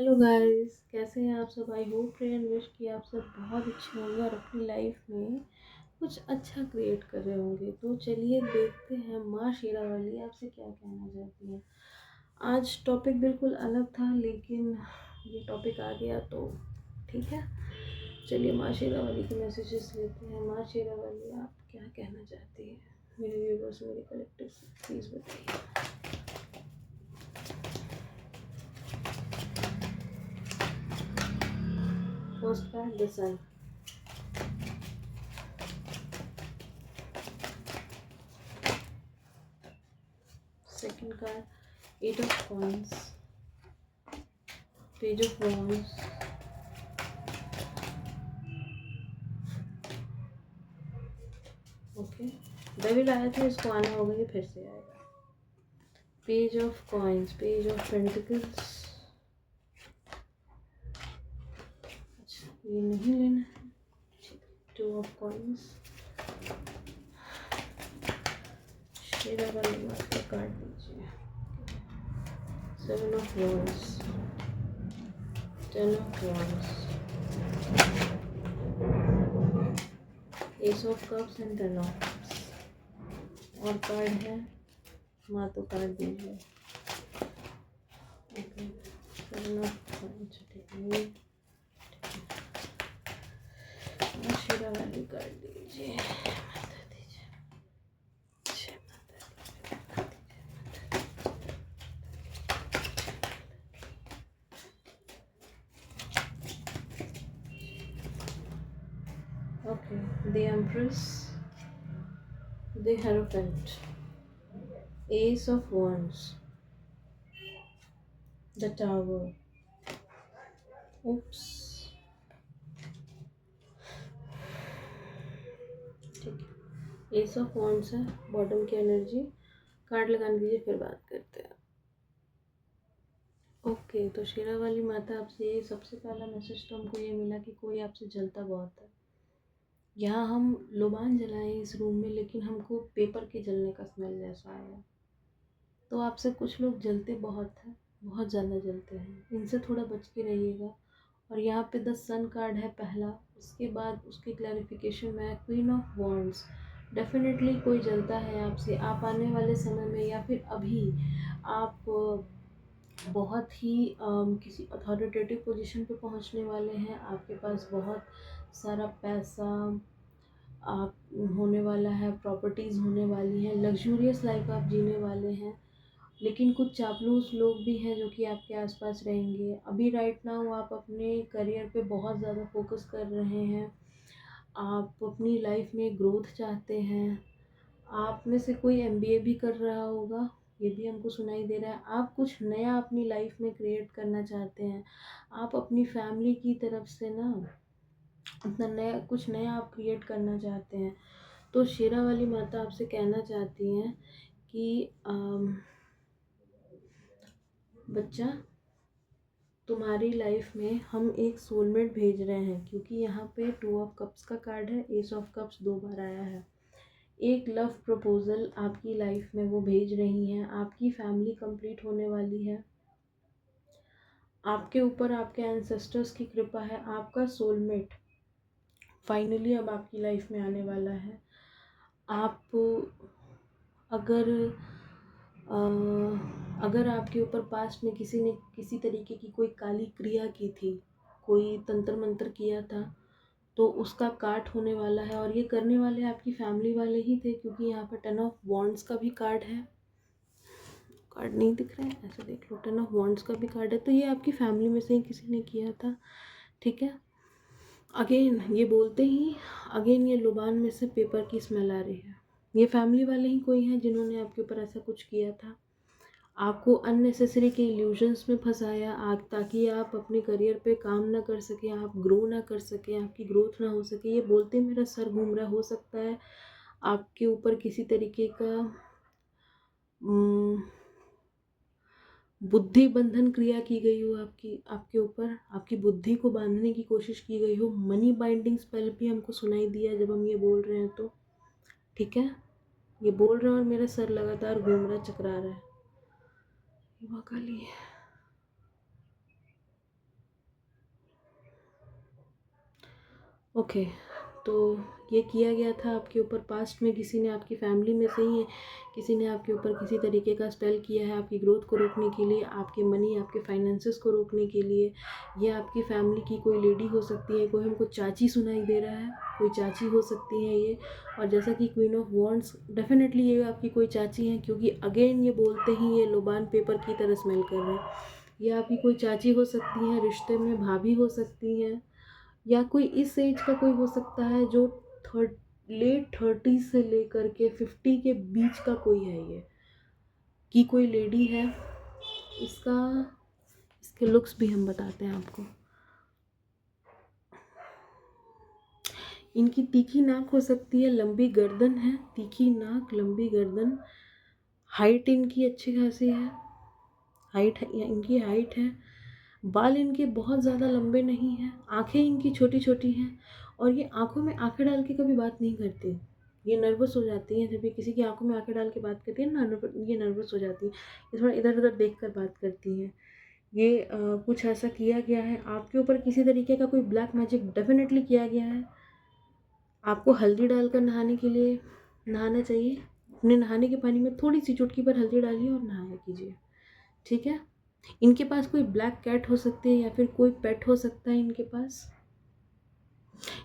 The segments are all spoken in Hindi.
हेलो गाइस, कैसे हैं आप सब। I hope pray and wish कि आप सब बहुत अच्छे होंगे और अपनी लाइफ में कुछ अच्छा क्रिएट कर रहे होंगे। तो चलिए देखते हैं माँ शेरावाली आपसे क्या कहना चाहती हैं। आज टॉपिक बिल्कुल अलग था, लेकिन ये टॉपिक आ गया तो ठीक है। चलिए माँ शेरावाली के मैसेजेस लेते हैं। माँ शेरावाली आप क्या कहना चाहती हैं मेरे व्यूवर्स, मेरे कलेक्टिव से, प्लीज़ बताइए। First card the sun, second card eight of coins, page of wands, okay devil आया था, इसको आना होगा, ये फिर से आएगा। Page of coins, page of pentacles, अच्छा ये नहीं लेना है। टू ऑफ कॉइन्स, शेरा वाले का कार्ड दीजिए। Seven of wands, ten of wands, S of cups and ten of cups. और कार्ड है माँ, तो कार्ड दीजिए। ओके सेवन ऑफ कॉइन्स, ठीक है। शेरा वाली कार्ड दीजिए, माता दीजिए। जय माता दी, okay, the Empress, the Hierophant, Ace of Wands, the Tower, oops, ठीक है। Ace of Wands है बॉटम की एनर्जी। कार्ड लगाने दीजिए, फिर बात करते हैं। ओके तो शेरा वाली माता आपसे ये सबसे पहला मैसेज तो हमको ये मिला कि कोई आपसे जलता बहुत है। यहाँ हम लोबान जलाएं इस रूम में, लेकिन हमको पेपर के जलने का स्मेल जैसा आया। तो आपसे कुछ लोग जलते बहुत हैं, बहुत ज़्यादा जलते हैं, इनसे थोड़ा बच के रहिएगा। और यहाँ पे द सन कार्ड है पहला, उसके बाद उसकी क्लैरिफिकेशन में है क्वीन ऑफ वॉन्ड्स। डेफिनेटली कोई जलता है आपसे। आप आने वाले समय में या फिर अभी आप बहुत ही किसी अथॉरिटेटिव पोजीशन पे पहुंचने वाले हैं। आपके पास बहुत सारा पैसा आप होने वाला है, प्रॉपर्टीज़ होने वाली हैं, लग्जूरियस लाइफ आप जीने वाले हैं। लेकिन कुछ चापलूस लोग भी हैं जो कि आपके आसपास रहेंगे। अभी राइट नाउ आप अपने करियर पे बहुत ज़्यादा फोकस कर रहे हैं। आप अपनी लाइफ में ग्रोथ चाहते हैं। आप में से कोई एमबीए भी कर रहा होगा, ये भी हमको सुनाई दे रहा है। आप कुछ नया अपनी लाइफ में क्रिएट करना चाहते हैं। आप अपनी फैमिली की तरफ से ना अपना नया कुछ नया आप क्रिएट करना चाहते हैं। तो शेरा वाली माता आपसे कहना चाहती हैं कि बच्चा, तुम्हारी लाइफ में हम एक सोलमेट भेज रहे हैं, क्योंकि यहाँ पे टू ऑफ कप्स का कार्ड है, एस ऑफ कप्स 2 बार आया है। एक लव प्रपोजल आपकी लाइफ में वो भेज रही हैं। आपकी फैमिली कंप्लीट होने वाली है। आपके ऊपर आपके एंसेस्टर्स की कृपा है। आपका सोलमेट फाइनली अब आपकी लाइफ में आने वाला है। आप अगर अगर आपके ऊपर पास्ट में किसी ने किसी तरीके की कोई काली क्रिया की थी, कोई तंत्र मंत्र किया था, तो उसका काट होने वाला है। और ये करने वाले आपकी फैमिली वाले ही थे, क्योंकि यहाँ पर टेन ऑफ वॉन्ड्स का भी कार्ड है। कार्ड नहीं दिख रहा है, ऐसे देख लो, टेन ऑफ वॉन्ड्स का भी कार्ड है। तो ये आपकी फैमिली में से ही किसी ने किया था, ठीक है। अगेन ये बोलते ही अगेन ये लुबान में से पेपर की स्मेल आ रही है। ये फैमिली वाले ही कोई हैं जिन्होंने आपके ऊपर ऐसा कुछ किया था, आपको अननेसेसरी के इल्यूजन्स में फंसाया, ताकि आप अपने करियर पे काम ना कर सकें, आप ग्रो ना कर सकें, आपकी ग्रोथ ना हो सके। ये बोलते मेरा सर घूम रहा। हो सकता है आपके ऊपर किसी तरीके का बुद्धि बंधन क्रिया की गई हो, आपके ऊपर आपकी बुद्धि को बांधने की कोशिश की गई हो। मनी बाइंडिंग स्पेल भी हमको सुनाई दिया जब हम ये बोल रहे हैं तो, ठीक है। ये बोल रहे हैं और मेरा सर लगातार घूम रहा, चकरा रहा है। युवा काली, ओके, तो ये किया गया था आपके ऊपर पास्ट में, किसी ने आपकी फैमिली में से ही है, किसी ने आपके ऊपर किसी तरीके का स्पेल किया है आपकी ग्रोथ को रोकने के लिए, आपके मनी, आपके फाइनेंसेस को रोकने के लिए। ये आपकी फैमिली की कोई लेडी हो सकती है, कोई हमको चाची सुनाई दे रहा है, कोई चाची हो सकती है ये। और जैसा कि क्वीन ऑफ वॉन्ड्स, डेफिनेटली ये आपकी कोई चाची है, क्योंकि अगेन ये बोलते ही ये लोबान पेपर की तरह स्मेल कर रहे हैं। ये आपकी कोई चाची हो सकती हैं, रिश्ते में भाभी हो सकती हैं, या कोई इस एज का कोई हो सकता है जो लेट 30 से लेकर के 50 के बीच का कोई है, ये की कोई लेडी है। इसका इसके लुक्स भी हम बताते हैं आपको। इनकी तीखी नाक हो सकती है, लंबी गर्दन है, तीखी नाक, लंबी गर्दन। हाइट इनकी अच्छी खासी है, हाइट है इनकी, हाइट है। बाल इनके बहुत ज़्यादा लंबे नहीं हैं, आंखें इनकी छोटी छोटी हैं, और ये आंखों में आंखें डाल के कभी बात नहीं करती। ये नर्वस हो जाती हैं जब ये किसी की आंखों में आंखें डाल के बात करती है ना, ये नर्वस हो जाती है, ये थोड़ा इधर उधर देख कर बात करती हैं। ये कुछ ऐसा किया गया है आपके ऊपर, किसी तरीके का कोई ब्लैक मैजिक डेफिनेटली किया गया है। आपको हल्दी डालकर नहाने के लिए नहाना चाहिए। अपने नहाने के पानी में थोड़ी सी चुटकी पर हल्दी डालिए और नहाया कीजिए, ठीक है। इनके पास कोई ब्लैक कैट हो सकती है, या फिर कोई पेट हो सकता है इनके पास।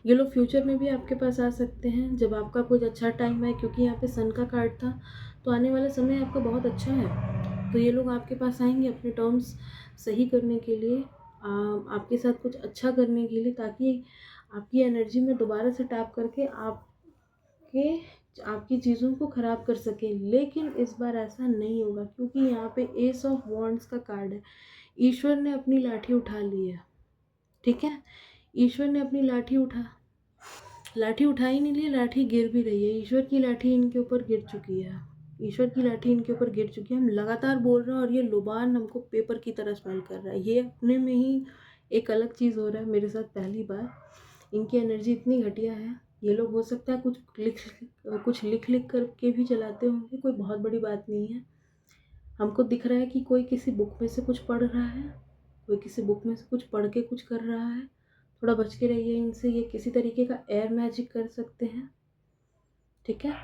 ये लोग फ्यूचर में भी आपके पास आ सकते हैं जब आपका कुछ अच्छा टाइम है, क्योंकि यहाँ पे सन का कार्ड था, तो आने वाला समय आपका बहुत अच्छा है। तो ये लोग आपके पास आएंगे अपने टर्म्स सही करने के लिए, आपके साथ कुछ अच्छा करने के लिए, ताकि आपकी एनर्जी में दोबारा से टैप करके आपकी चीज़ों को ख़राब कर सके। लेकिन इस बार ऐसा नहीं होगा, क्योंकि यहाँ पे एस ऑफ वॉन्ड्स का कार्ड है। ईश्वर ने अपनी लाठी उठा ली है, ठीक है। ईश्वर ने अपनी लाठी उठा ही नहीं ली, लाठी गिर भी रही है। ईश्वर की लाठी इनके ऊपर गिर चुकी है, ईश्वर की लाठी इनके ऊपर गिर चुकी है। हम लगातार बोल रहे हैं, और ये लुबान हमको पेपर की तरह स्मेल कर रहा है। ये अपने में ही एक अलग चीज़ हो रहा है मेरे साथ पहली बार। इनकी एनर्जी इतनी घटिया है। ये लोग हो सकता है कुछ लिख लिख करके भी चलाते होंगे, कोई बहुत बड़ी बात नहीं है। हमको दिख रहा है कि कोई किसी बुक में से कुछ पढ़ रहा है, कोई किसी बुक में से कुछ पढ़ के कुछ कर रहा है। थोड़ा बच के रहिए इनसे, ये किसी तरीके का एयर मैजिक कर सकते हैं, ठीक है।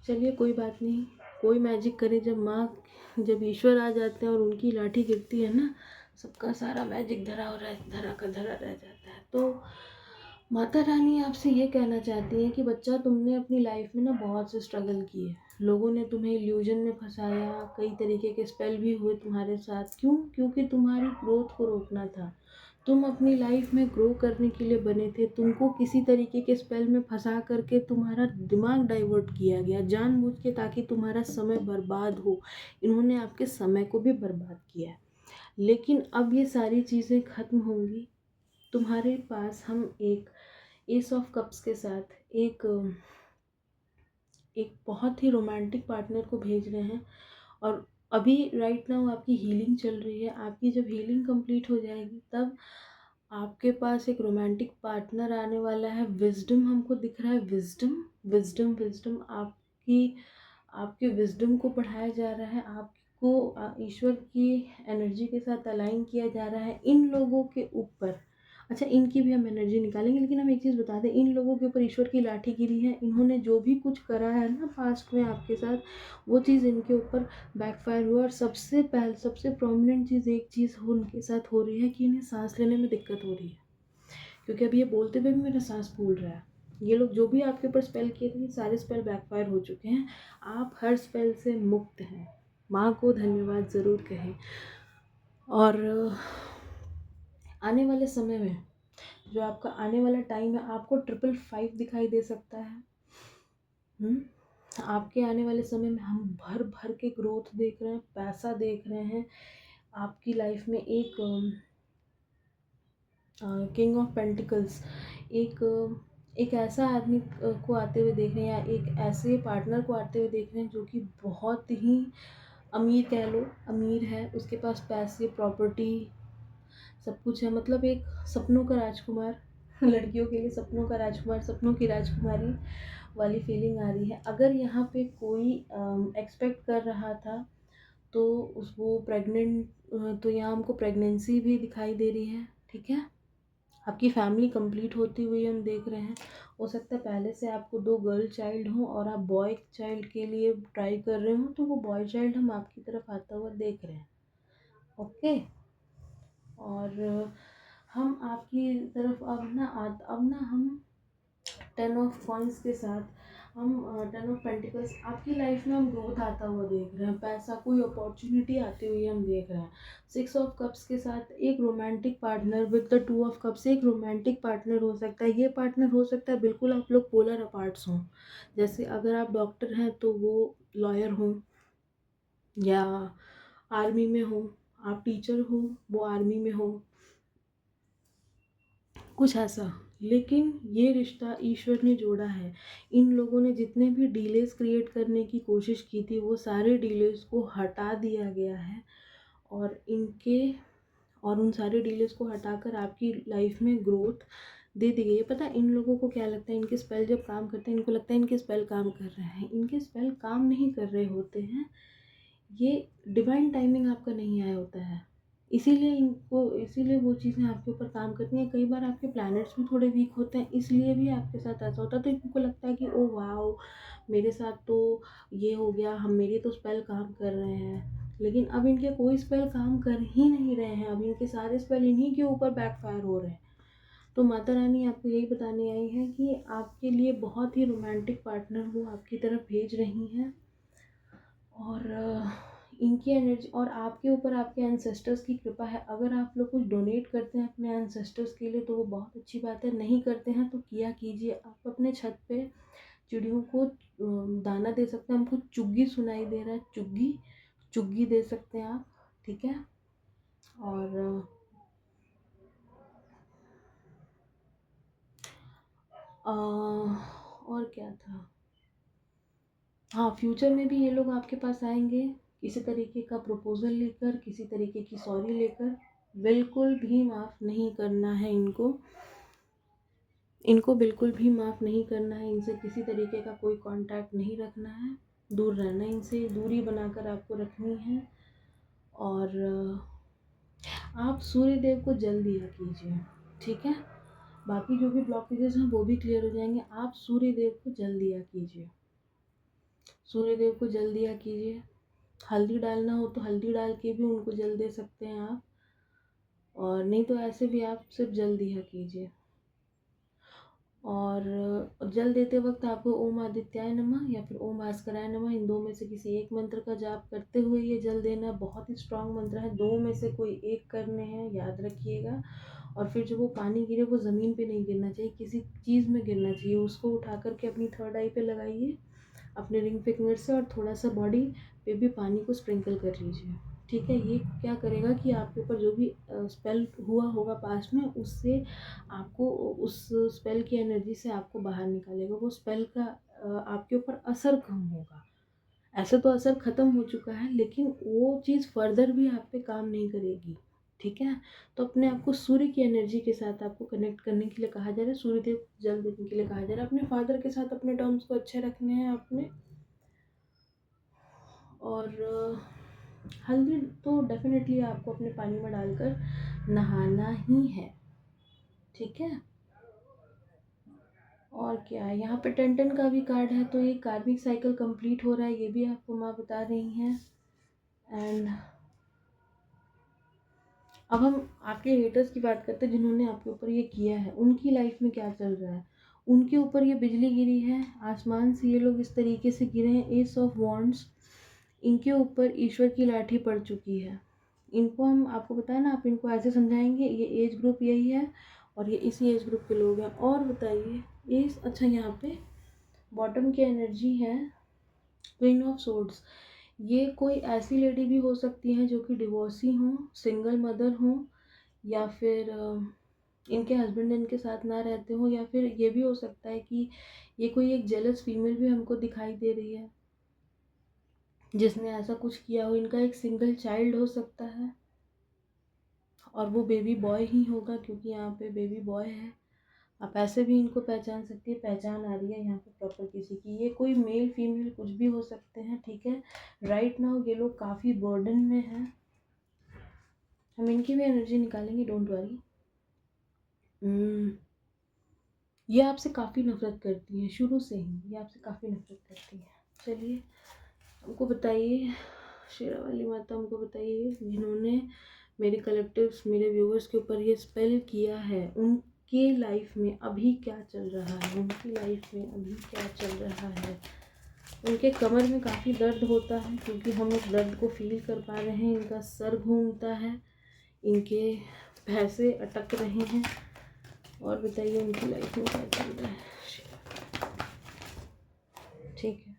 चलिए कोई बात नहीं, कोई मैजिक करे, जब ईश्वर आ जाते हैं और उनकी लाठी गिरती है ना, सबका सारा मैजिक धरा का धरा रह जाता है। तो माता रानी आपसे ये कहना चाहती है कि बच्चा, तुमने अपनी लाइफ में ना बहुत से स्ट्रगल किए, लोगों ने तुम्हें इल्यूजन में फंसाया, कई तरीके के स्पेल भी हुए तुम्हारे साथ। क्यों? क्योंकि तुम्हारी ग्रोथ को रोकना था। तुम अपनी लाइफ में ग्रो करने के लिए बने थे, तुमको किसी तरीके के स्पेल में फंसा करके तुम्हारा दिमाग डाइवर्ट किया गया जानबूझ के, ताकि तुम्हारा समय बर्बाद हो। इन्होंने आपके समय को भी बर्बाद किया है। लेकिन अब ये सारी चीज़ें ख़त्म होंगी। तुम्हारे पास हम एक एस ऑफ कप्स के साथ एक बहुत ही रोमांटिक पार्टनर को भेज रहे हैं। और अभी राइट नाउ आपकी हीलिंग चल रही है। आपकी जब हीलिंग कंप्लीट हो जाएगी, तब आपके पास एक रोमांटिक पार्टनर आने वाला है। विजडम हमको दिख रहा है, विजडम विजडम विजडम आपकी आपके विजडम को पढ़ाया जा रहा है, आपको ईश्वर की एनर्जी के साथ अलाइन किया जा रहा है इन लोगों के ऊपर। अच्छा, इनकी भी हम एनर्जी निकालेंगे, लेकिन हम एक चीज़ बता दें, इन लोगों के ऊपर ईश्वर की लाठी गिरी है। इन्होंने जो भी कुछ करा है ना पास्ट में आपके साथ, वो चीज़ इनके ऊपर बैकफायर हुआ। और सबसे प्रोमिनेंट चीज़, एक चीज़ उनके साथ हो रही है कि इन्हें सांस लेने में दिक्कत हो रही है, क्योंकि अभी ये बोलते हुए भी मेरा सांस फूल रहा है। ये लोग जो भी आपके ऊपर स्पेल किए थे, सारे स्पेल बैकफायर हो चुके हैं। आप हर स्पेल से मुक्त हैं। माँ को धन्यवाद ज़रूर कहें। और आने वाले समय में, जो आपका आने वाला टाइम है, आपको 555 दिखाई दे सकता है। आपके आने वाले समय में हम भर भर के ग्रोथ देख रहे हैं, पैसा देख रहे हैं। आपकी लाइफ में एक किंग ऑफ पेंटिकल्स, एक एक ऐसा आदमी को आते हुए देख रहे हैं, या एक ऐसे पार्टनर को आते हुए देख रहे हैं जो कि बहुत ही अमीर, कह लो अमीर है, उसके पास पैसे, प्रॉपर्टी, सब कुछ है। मतलब एक सपनों का राजकुमार, लड़कियों के लिए सपनों का राजकुमार, सपनों की राजकुमारी वाली फीलिंग आ रही है। अगर यहाँ पे कोई एक्सपेक्ट कर रहा था, तो वो प्रेग्नेंट, तो यहाँ हमको प्रेगनेंसी भी दिखाई दे रही है, ठीक है। आपकी फैमिली कंप्लीट होती हुई हम देख रहे हैं। हो सकता है पहले से आपको 2 गर्ल चाइल्ड हों और आप बॉय चाइल्ड के लिए ट्राई कर रहे हो, तो वो बॉय चाइल्ड हम आपकी तरफ आता हुआ देख रहे हैं। ओके। और हम आपकी तरफ अब ना हम 10 ऑफ कॉइन्स के साथ हम 10 ऑफ पेंटिकल्स आपकी लाइफ में हम ग्रोथ आता हुआ देख रहे हैं, पैसा कोई अपॉर्चुनिटी आती हुई हम देख रहे हैं। 6 ऑफ कप्स के साथ एक romantic partner with the 2 of cups, एक रोमांटिक पार्टनर हो सकता है। ये पार्टनर हो सकता है बिल्कुल आप लोग पोलर अपार्ट्स हों। जैसे अगर आप डॉक्टर हैं तो वो लॉयर हों, या आर्मी में हो, आप टीचर हो वो आर्मी में हो, कुछ ऐसा। लेकिन ये रिश्ता ईश्वर ने जोड़ा है। इन लोगों ने जितने भी डिलेस क्रिएट करने की कोशिश की थी वो सारे डिलेस को हटा दिया गया है, और उन सारे डिलेस को हटाकर आपकी लाइफ में ग्रोथ दे दी गई है। पता है इन लोगों को क्या लगता है, इनके स्पेल जब काम करते हैं इनको लगता है इनके स्पेल काम कर रहे हैं। इनके स्पेल काम नहीं कर रहे होते हैं, ये डिवाइन टाइमिंग आपका नहीं आया होता है। इसीलिए वो चीज़ें आपके ऊपर काम करती हैं। कई बार आपके प्लैनेट्स भी थोड़े वीक होते हैं, इसलिए भी आपके साथ ऐसा होता है। तो इनको लगता है कि ओ वाओ, मेरे साथ तो ये हो गया, हम मेरे तो स्पेल काम कर रहे हैं। लेकिन अब इनके कोई स्पेल काम कर ही नहीं रहे हैं, अब इनके सारे स्पेल इन्हीं के ऊपर बैकफायर हो रहे हैं। तो माता रानी आपको यही बताने आई है कि आपके लिए बहुत ही रोमांटिक पार्टनर वो आपकी तरफ भेज रही हैं। और इनकी एनर्जी और आपके ऊपर आपके एंसेस्टर्स की कृपा है। अगर आप लोग कुछ डोनेट करते हैं अपने एंसेस्टर्स के लिए तो वो बहुत अच्छी बात है, नहीं करते हैं तो किया कीजिए। आप अपने छत पे चिड़ियों को दाना दे सकते हैं। हमको चुग्गी सुनाई दे रहा है, चुग्गी चुग्गी दे सकते हैं आप, ठीक है। और और क्या था, हाँ, फ्यूचर में भी ये लोग आपके पास आएंगे किसी तरीके का प्रपोजल लेकर, किसी तरीके की सॉरी लेकर। बिल्कुल भी माफ़ नहीं करना है इनको, इनको बिल्कुल भी माफ़ नहीं करना है। इनसे किसी तरीके का कोई कांटेक्ट नहीं रखना है, दूर रहना है, इनसे दूरी बनाकर आपको रखनी है। और आप सूर्य देव को जल दिया कीजिए, ठीक है। बाकी जो भी ब्लॉकेजेस हैं वो भी क्लियर हो जाएंगे। आप सूर्य देव को जल दिया कीजिए, सूर्य देव को जल दिया कीजिए। हल्दी डालना हो तो हल्दी डाल के भी उनको जल दे सकते हैं आप, और नहीं तो ऐसे भी आप सिर्फ जल दिया कीजिए। और जल देते वक्त आपको ओम आदित्याय नमः या फिर ओम भास्कराय नमः, इन दो में से किसी एक मंत्र का जाप करते हुए ये जल देना। बहुत ही स्ट्रांग मंत्र है, दो में से कोई एक करने हैं, याद रखिएगा। और फिर जब वो पानी गिरे वो ज़मीन पे नहीं गिरना चाहिए, किसी चीज़ में गिरना चाहिए। उसको उठा करके अपनी थर्ड आई पे लगाइए अपने रिंग फिंगर से, और थोड़ा सा बॉडी पे भी पानी को स्प्रिंकल कर लीजिए, ठीक है। ये क्या करेगा कि आपके ऊपर जो भी स्पेल हुआ होगा पास्ट में, उससे आपको उस स्पेल की एनर्जी से आपको बाहर निकालेगा। वो स्पेल का आपके ऊपर असर कम होगा। ऐसे तो असर ख़त्म हो चुका है, लेकिन वो चीज़ फर्दर भी आप पे काम नहीं करेगी, ठीक है। तो अपने आप को सूर्य की एनर्जी के साथ आपको कनेक्ट करने के लिए कहा जा रहा है, सूर्य देव जल देने के लिए कहा जा रहा है। अपने फादर के साथ अपने टर्म्स को अच्छे रखने हैं अपने। और हल्दी तो डेफिनेटली आपको अपने पानी में डालकर नहाना ही है, ठीक है। और क्या है, यहाँ पे 10-10 का भी कार्ड है, तो ये कार्मिक साइकिल कंप्लीट हो रहा है, ये भी आपको माँ बता रही हैं। एंड अब हम आपके हेटर्स की बात करते हैं, जिन्होंने आपके ऊपर ये किया है, उनकी लाइफ में क्या चल रहा है। उनके ऊपर ये बिजली गिरी है, आसमान से ये लोग इस तरीके से गिरे हैं, एस ऑफ वॉन्ड्स। इनके ऊपर ईश्वर की लाठी पड़ चुकी है। इनको हम आपको बताया ना, आप इनको ऐसे समझाएंगे, ये एज ग्रुप यही है और ये इसी एज ग्रुप के लोग हैं। और बताइए ये अच्छा, यहाँ पे बॉटम की एनर्जी है क्वीन ऑफ सोर्ड्स। ये कोई ऐसी लेडी भी हो सकती है जो कि डिवोर्सी हो, सिंगल मदर हो, या फिर इनके हस्बैंड इनके साथ ना रहते हो, या फिर ये भी हो सकता है कि ये कोई एक जेलस फीमेल भी हमको दिखाई दे रही है जिसने ऐसा कुछ किया हो। इनका एक सिंगल चाइल्ड हो सकता है और वो बेबी बॉय ही होगा, क्योंकि यहाँ पे बेबी बॉय है। आप ऐसे भी इनको पहचान सकती है, पहचान आ रही है यहाँ पे प्रॉपर किसी की। ये कोई मेल फीमेल कुछ भी हो सकते हैं, ठीक है। राइट नाउ ये लोग काफ़ी बर्डन में हैं, हम इनकी भी एनर्जी निकालेंगे, डोंट वरी। उम, ये आपसे काफ़ी नफ़रत करती हैं, शुरू से ही ये आपसे काफ़ी नफ़रत करती हैं। चलिए, हमको बताइए, शेरा वाली माता हमको बताइए, जिन्होंने मेरे कलेक्टिव्स, मेरे व्यूअर्स के ऊपर ये स्पेल किया है, उनके लाइफ़ में अभी क्या चल रहा है? उनकी लाइफ़ में अभी क्या चल रहा है? उनके कमर में काफ़ी दर्द होता है, क्योंकि हम उस दर्द को फ़ील कर पा रहे हैं। इनका सर घूमता है, इनके पैसे अटक रहे हैं। और बताइए उनकी लाइफ में क्या चल रहा है? ठीक है,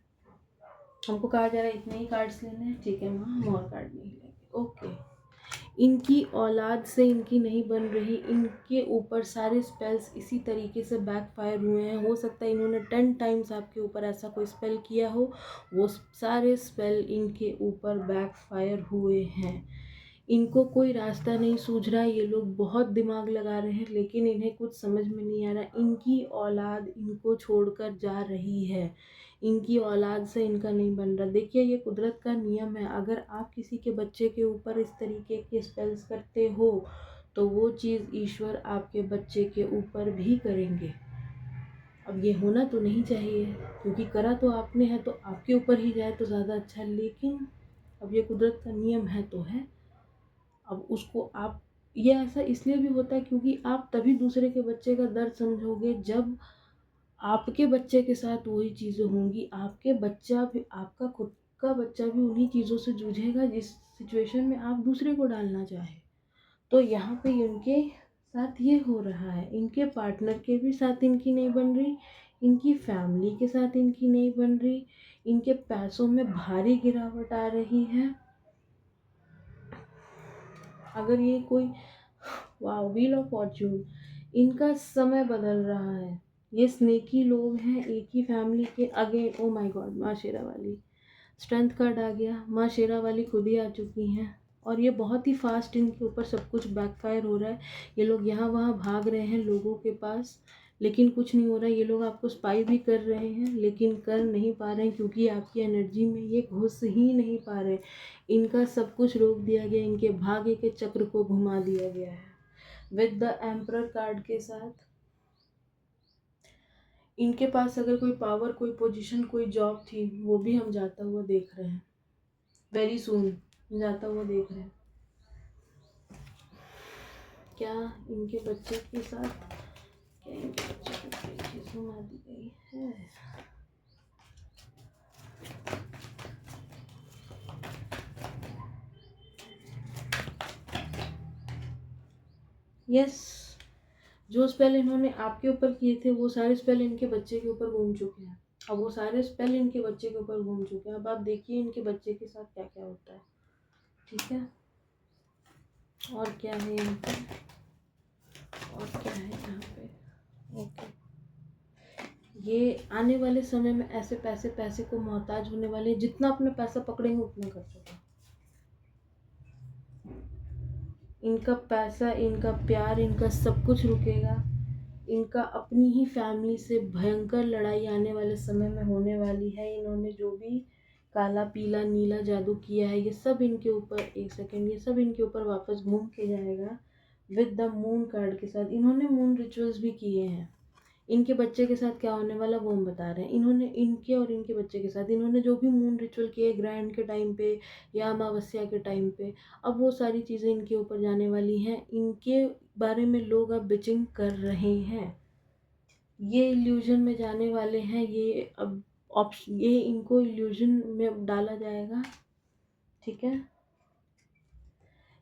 हमको कहा जा रहा है इतने ही कार्ड्स लेने हैं। ठीक है माँ, हम और कार्ड नहीं लेंगे। ओके, इनकी औलाद से इनकी नहीं बन रही, इनके ऊपर सारे स्पेल्स इसी तरीके से बैकफायर हुए हैं। हो सकता है इन्होंने 10 टाइम्स आपके ऊपर ऐसा कोई स्पेल किया हो, वो सारे स्पेल इनके ऊपर बैकफायर हुए हैं। इनको कोई रास्ता नहीं सूझ रहा है, ये लोग बहुत दिमाग लगा रहे हैं, लेकिन इन्हें कुछ समझ में नहीं आ रहा। इनकी औलाद इनको छोड़कर जा रही है, इनकी औलाद से इनका नहीं बन रहा। देखिए, ये कुदरत का नियम है। अगर आप किसी के बच्चे के ऊपर इस तरीके के स्पेल्स करते हो, तो वो चीज़ ईश्वर आपके बच्चे के ऊपर भी करेंगे। अब ये होना तो नहीं चाहिए, क्योंकि करा तो आपने है, तो आपके ऊपर ही जाए तो ज़्यादा अच्छा है। लेकिन अब ये कुदरत का नियम है तो है। अब उसको आप, ये ऐसा इसलिए भी होता है क्योंकि आप तभी दूसरे के बच्चे का दर्द समझोगे जब आपके बच्चे के साथ वही चीज़ें होंगी। आपके बच्चा भी, आपका खुद का बच्चा भी उन्हीं चीज़ों से जूझेगा जिस सिचुएशन में आप दूसरे को डालना चाहे। तो यहाँ पे इनके साथ ये हो रहा है, इनके पार्टनर के भी साथ इनकी नहीं बन रही, इनकी फैमिली के साथ इनकी नहीं बन रही, इनके पैसों में भारी गिरावट आ रही है। अगर ये कोई, वाह, व्हील ऑफ फॉर्च्यून, इनका समय बदल रहा है। ये स्नेकी लोग हैं, एक ही फैमिली के। अगेन, ओ माय गॉड, माँ शेरा वाली स्ट्रेंथ कार्ड आ गया। माँ शेरा वाली खुद ही आ चुकी हैं, और ये बहुत ही फास्ट इनके ऊपर सब कुछ बैकफायर हो रहा है। ये लोग यहाँ वहाँ भाग रहे हैं लोगों के पास, लेकिन कुछ नहीं हो रहा है। ये लोग आपको स्पाई भी कर रहे हैं, लेकिन कर नहीं पा रहे हैं, क्योंकि आपकी एनर्जी में ये घुस ही नहीं पा रहे। इनका सब कुछ रोक दिया गया, इनके भाग्य के चक्र को घुमा दिया गया है विद द एम्परर कार्ड के साथ। इनके पास अगर कोई पावर, कोई पोजीशन, कोई जॉब थी, वो भी हम जाता हुआ देख रहे हैं। वेरी सून जाता हुआ देख रहे हैं। क्या इनके बच्चे के साथ, क्या इनके बच्चे को कोई चीज़ घुमा दी गई है? यस, जो स्पेल इन्होंने आपके ऊपर किए थे, वो सारे स्पेल इनके बच्चे के ऊपर घूम चुके हैं। अब वो सारे स्पेल इनके बच्चे के ऊपर घूम चुके हैं। अब आप देखिए इनके बच्चे के साथ क्या क्या होता है। ठीक है, और क्या है इनका, और क्या है यहाँ पे? ओके, ये आने वाले समय में ऐसे पैसे को मोहताज होने वाले हैं। जितना अपने पैसा पकड़ेंगे उतना खर्च होगा। इनका पैसा, इनका प्यार, इनका सब कुछ रुकेगा। इनका अपनी ही फैमिली से भयंकर लड़ाई आने वाले समय में होने वाली है। इन्होंने जो भी काला पीला नीला जादू किया है, ये सब इनके ऊपर, एक सेकेंड, ये सब इनके ऊपर वापस घूम के जाएगा विद द मून कार्ड के साथ। इन्होंने मून रिचुअल्स भी किए हैं। इनके बच्चे के साथ क्या होने वाला वो हम बता रहे हैं। इन्होंने, इनके और इनके बच्चे के साथ इन्होंने जो भी मून रिचुअल किए ग्रहण के टाइम पे या अमावस्या के टाइम पे, अब वो सारी चीज़ें इनके ऊपर जाने वाली हैं। इनके बारे में लोग अब बिचिंग कर रहे हैं, ये इल्यूजन में जाने वाले हैं। ये अब ऑप्शन, ये इनको इल्यूजन में डाला जाएगा। ठीक है,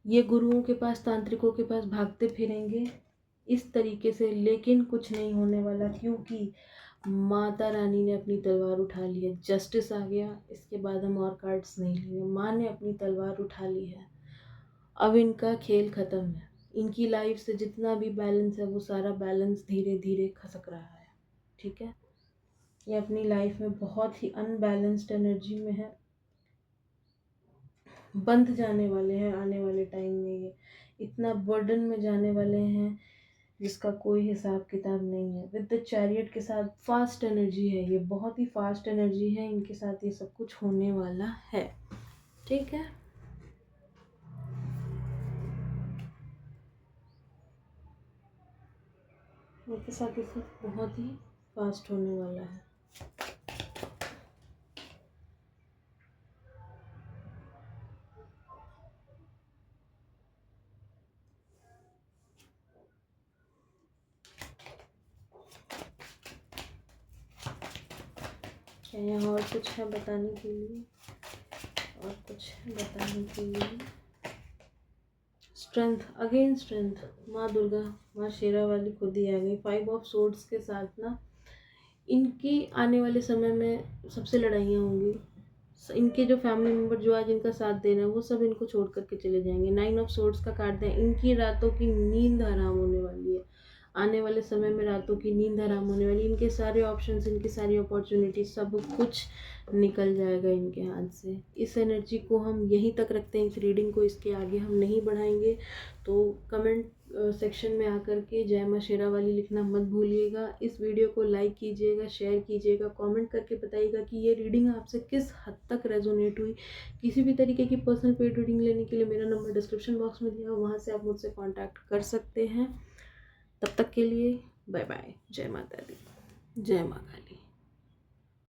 ये गुरुओं के पास, तांत्रिकों के पास भागते फिरेंगे इस तरीके से, लेकिन कुछ नहीं होने वाला, क्योंकि माता रानी ने अपनी तलवार उठा ली है। जस्टिस आ गया। इसके बाद हम और कार्ड्स नहीं लेंगे। माँ ने अपनी तलवार उठा ली है। अब इनका खेल खत्म है। इनकी लाइफ से जितना भी बैलेंस है, वो सारा बैलेंस धीरे धीरे खसक रहा है। ठीक है, ये अपनी लाइफ में बहुत ही अनबैलेंस्ड एनर्जी में है, बंध जाने वाले हैं आने वाले टाइम में। ये इतना बर्डन में जाने वाले हैं जिसका कोई हिसाब किताब नहीं है। विद द चैरियट के साथ फास्ट एनर्जी है, ये बहुत ही फास्ट एनर्जी है। इनके साथ ये सब कुछ होने वाला है। ठीक है, मेरे साथ ये सब बहुत ही फास्ट होने वाला है। क्या यहाँ और कुछ है बताने के लिए? और कुछ है बताने के लिए? Strength, again strength. माँ दुर्गा, माँ शेरा वाली खुद ही आ गई 5 ऑफ सोर्ड्स के साथ ना। इनकी आने वाले समय में सबसे लड़ाइयाँ होंगी। इनके जो फैमिली मेम्बर जो आज इनका साथ दे रहे हैं वो सब इनको छोड़ करके चले जाएंगे। 9 ऑफ सोर्ड्स का कार्ड है। इनकी रातों की नींद हराम होने वाली है। आने वाले समय में रातों की नींद हराम होने वाली। इनके सारे ऑप्शंस, इनकी सारी अपॉर्चुनिटी, सब कुछ निकल जाएगा इनके हाथ से। इस एनर्जी को हम यहीं तक रखते हैं, इस रीडिंग को, इसके आगे हम नहीं बढ़ाएंगे। तो कमेंट सेक्शन में आकर के जय माँ शेरा वाली लिखना मत भूलिएगा। इस वीडियो को लाइक कीजिएगा, शेयर कीजिएगा, कमेंट करके बताइएगा कि ये रीडिंग आपसे किस हद तक रेजोनेट हुई। किसी भी तरीके की पर्सनल पेड रीडिंग लेने के लिए मेरा नंबर डिस्क्रिप्शन बॉक्स में दिया है, वहाँ से आप मुझसे कॉन्टैक्ट कर सकते हैं। तब तक के लिए बाय बाय। जय माता दी, जय माँ काली।